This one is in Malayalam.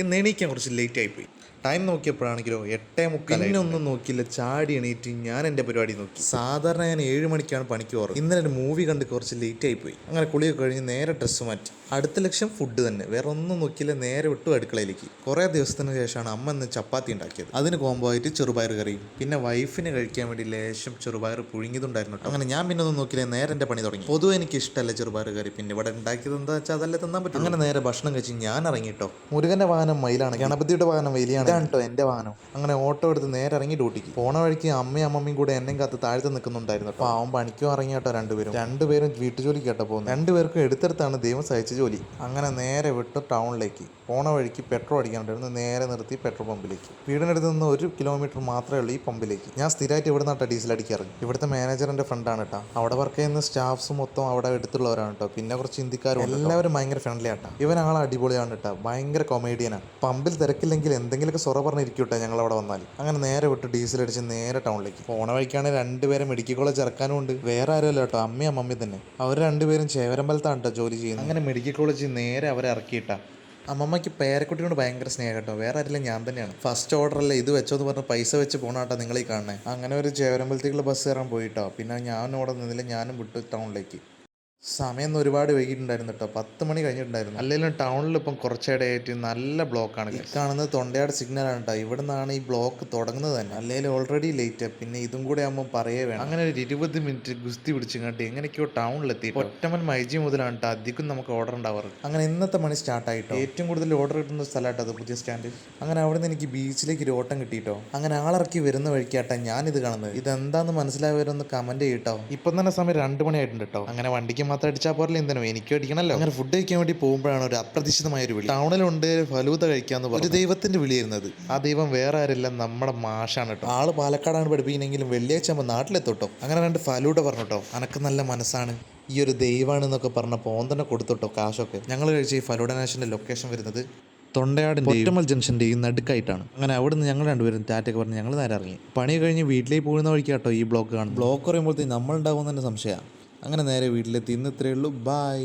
ഇന്ന് എണീക്കാൻ കുറച്ച് ലേറ്റ് ആയിപ്പോയി. ടൈം നോക്കിയപ്പോഴാണെങ്കിലോ 8:45. പിന്നെ ഒന്നും നോക്കിയില്ല, ചാടി എണീറ്റ് ഞാൻ എൻ്റെ പരിപാടി നോക്കി. സാധാരണ ഞാൻ 7 മണിക്കാണ് പണിക്ക് പോകാറ്. ഇന്നലെ ഒരു മൂവി കണ്ട് കുറച്ച് ലേറ്റ് ആയിപ്പോയി. അങ്ങനെ കുളിയൊക്കെ കഴിഞ്ഞ് നേരെ ഡ്രസ്സ് മാറ്റി. അടുത്ത ലക്ഷ്യം ഫുഡ് തന്നെ. വേറെ ഒന്നും നോക്കിയില്ല, നേരെ വിട്ടു അടുക്കളയിലേക്ക്. കുറേ ദിവസത്തിന് ശേഷമാണ് അമ്മ ഇന്ന് ചപ്പാത്തി ഉണ്ടാക്കിയത്. അതിന് കോംബോ ആയിട്ട് ചെറുപയർ കറിയും പിന്നെ വൈഫിന് കഴിക്കാൻ വേണ്ടി ലേശം ചെറുപയർ പുഴുങ്ങിയതുണ്ടായിരുന്നു. അങ്ങനെ ഞാൻ പിന്നെ ഒന്നും നോക്കിയില്ല, നേരെ എൻ്റെ പണി തുടങ്ങി. പൊതുവെ എനിക്ക് ഇഷ്ടമല്ല ചെറുപയർ കറി, പിന്നെ ഇവിടെ ഉണ്ടാക്കിയത് എന്താ വെച്ചാൽ അതല്ലേ തിന്നാൻ പറ്റും. അങ്ങനെ നേരെ ഭക്ഷണം കഴിച്ച് ഞാൻ ഇറങ്ങിട്ടോ. മുരുകൻ്റെ വാഹനം മയിലാണ്, ഗണപതിയുടെ വാഹനം വലിയാണ്. ഇതാണ് കേട്ടോ എൻ്റെ വാഹനം. അങ്ങനെ ഓട്ടോ എടുത്ത് നേരെ ഇറങ്ങി ഡ്യൂട്ടിക്ക്. പോണ വഴിക്ക് അമ്മയും അമ്മമ്മയും കൂടെ എന്നെയും കാത്ത് താഴ്ത്ത് നിൽക്കുന്നുണ്ടായിരുന്നു. അപ്പോൾ അവൻ പണിക്കും ഇറങ്ങി കേട്ടോ. രണ്ടുപേരും വീട്ടുജോലിക്ക് കേട്ടോ പോകുന്നത്. രണ്ടുപേർക്കും എടുത്തെടുത്താണ് ദൈവം സഹിച്ച ജോലി. അങ്ങനെ നേരെ വിട്ട് ടൗണിലേക്ക്. പോണ വഴിക്ക് പെട്രോൾ അടിക്കാനുണ്ടായിരുന്നു. നേരെ നിർത്തി പെട്രോൾ പമ്പിലേക്ക്. വീടിനടുത്ത് നിന്ന് 1 കിലോമീറ്റർ മാത്രമേ ഉള്ളൂ ഈ പമ്പിലേക്ക്. ഞാൻ സ്ഥിരമായിട്ട് ഇവിടെ നിന്നാട്ടോ ഡീസൽ അടിക്കാറ്. ഇവിടുത്തെ മാനേജറിൻ്റെ ഫ്രണ്ടാണ് കേട്ടോ. അവിടെ വർക്ക് ചെയ്യുന്ന സ്റ്റാഫ്സ് മൊത്തം അവിടെ എടുത്തുള്ളവരാണ് കേട്ടോ. പിന്നെ കുറച്ച് ഹിന്ദിക്കാരും. എല്ലാവരും ഭയങ്കര ഫ്രണ്ട്ലി ആട്ടോ. ഇവൻ ആളെ അടിപൊളിയാണ് കേട്ടോ, ഭയങ്കര കൊമേഡിയനാണ്. പമ്പിൽ തിരക്കില്ലെങ്കിൽ എന്തെങ്കിലുമൊക്കെ സൊറ പറഞ്ഞിരിക്കൂട്ടെ ഞങ്ങൾ അവിടെ വന്നാൽ. അങ്ങനെ നേരെ വിട്ട് ഡീസൽ അടിച്ച് നേരെ ടൗണിലേക്ക്. പോണ വഴിക്കാണെങ്കിൽ രണ്ടുപേരും മെഡിക്കൽ കോളേജ് ഇറക്കാനും ഉണ്ട്. വേറെ ആരുമല്ല കേട്ടോ, അമ്മയും അമ്മമ്മയും തന്നെ. അവർ രണ്ടുപേരും ചേവരമ്പലത്താണ് കേട്ടോ ജോലി ചെയ്യുന്നത്. അങ്ങനെ മെഡിക്കൽ കോളേജിൽ നേരെ അവരെ ഇറക്കിയിട്ടാ. അമ്മമ്മയ്ക്ക് പേരക്കുട്ടിയോട് ഭയങ്കര സ്നേഹം കേട്ടോ. വേറെ ആരില്ല, ഞാൻ തന്നെയാണ്. ഫസ്റ്റ് ഓർഡറല്ലേ ഇത് വെച്ചോന്ന് പറഞ്ഞ് പൈസ വെച്ച് പോണാട്ടോ നിങ്ങളീ കാണണേ. അങ്ങനെ ഒരു ചേവരമ്പലത്തേക്കുള്ള ബസ് കയറാൻ പോയിട്ടോ. പിന്നെ ഞാൻ അവിടെ നിന്നില്ല, ഞാനും വിട്ടു ടൗണിലേക്ക്. സമയം ഒരുപാട് വൈകിട്ടുണ്ടായിരുന്നു കേട്ടോ. 10 മണി കഴിഞ്ഞിട്ടുണ്ടായിരുന്നു. അല്ലെങ്കിൽ ടൗണിൽ ഇപ്പം കുറച്ചിടെയായിട്ട് നല്ല ബ്ലോക്കാണ്. ഈ കാണുന്നത് തൊണ്ടയാട് സിഗ്നലാണ് കേട്ടോ. ഇവിടെ നിന്നാണ് ഈ ബ്ലോക്ക് തുടങ്ങുന്നത് തന്നെ. അല്ലെങ്കിൽ ഓൾറെഡി ലേറ്റ്. പിന്നെ ഇതും കൂടെ ആകുമ്പോൾ പറയേ വേണം. അങ്ങനെ ഒരു 20 മിനിറ്റ് ഗുസ്തി പിടിച്ചിങ്ങാട്ട് എങ്ങനെയൊക്കെയോ ടൗണിലെത്തി. ഒറ്റമൻ മൈജി മുതലാണ് കേട്ടോ അധികം നമുക്ക് ഓർഡർ ഉണ്ടാവാറ്. അങ്ങനെ ഇന്നത്തെ മണി സ്റ്റാർട്ടായിട്ടോ. ഏറ്റവും കൂടുതൽ ഓർഡർ കിട്ടുന്ന സ്ഥലമായിട്ടോ അത്, പുതിയ സ്റ്റാൻഡ്. അങ്ങനെ അവിടെ നിന്ന് എനിക്ക് ബീച്ചിലേക്ക് ഒരു ഓട്ടം കിട്ടിയിട്ടോ. അങ്ങനെ ആളിറക്കി വരുന്ന വഴിക്കാട്ടോ ഞാനിത് കാണുന്നത്. ഇതെന്താന്ന് മനസ്സിലായവരൊന്ന് കമന്റ് ചെയ്യട്ടോ. ഇപ്പം തന്നെ സമയം 2 മണി ആയിട്ടുണ്ട് കേട്ടോ. അങ്ങനെ വണ്ടിക്ക് മാത്രം അടിച്ചാൽ പോരല്ലോ, എന്തിനോ എനിക്കും അടിക്കണല്ലോ. അങ്ങനെ ഫുഡ് കഴിക്കാൻ വേണ്ടി പോകുമ്പോഴാണ് ഒരു അപ്രതീക്ഷിതമായ ഒരു വിളി. ടൗണിലുണ്ട് ഫലൂദ കഴിക്കാന്ന് പറഞ്ഞു. ഒരു ദൈവത്തിന്റെ വിളിയിരുന്നത്. ആ ദൈവം വേറെ ആരില്ല, നമ്മുടെ മാഷാണ് കേട്ടോ. ആള് പാലക്കാടാണ് പഠിപ്പിക്കുന്നെങ്കിലും വെള്ളിയാഴ്ച ആകുമ്പോൾ നാട്ടിലെത്തോട്ടോ. അങ്ങനെ 2 ഫലൂഡ പറഞ്ഞോട്ടോ. അനക്ക് നല്ല മനസ്സാണ്, ഈ ഒരു ദൈവമാണെന്നൊക്കെ പറഞ്ഞപ്പോൾ ഓൻ തന്നെ കൊടുത്തോട്ടോ കാശൊക്കെ. ഞങ്ങൾ കഴിച്ച ഈ ഫലൂഡ നാഷൻ്റെ ലൊക്കേഷൻ വരുന്നത് തൊണ്ടയാടിൻ്റെ ഒറ്റമൽ ജംഗ്ഷൻ്റെയും നടുക്കായിട്ടാണ്. അങ്ങനെ അവിടെ നിന്ന് ഞങ്ങൾ രണ്ടുപേരും ടാറ്റൊക്കെ പറഞ്ഞ് ഞങ്ങൾ നേരെ ഇറങ്ങി. പണി കഴിഞ്ഞ് വീട്ടിലേക്ക് പോകുന്ന വഴിക്കാട്ടോ ഈ ബ്ലോക്ക് കാണും. ബ്ലോക്ക് പറയുമ്പോഴത്തേക്ക് നമ്മളുണ്ടാകുമെന്ന് തന്നെ സംശയമാണ്. അങ്ങനെ നേരെ വീട്ടിലെത്തി. ഇന്ന് ഇത്രയേ ഉള്ളൂ. ബായ്.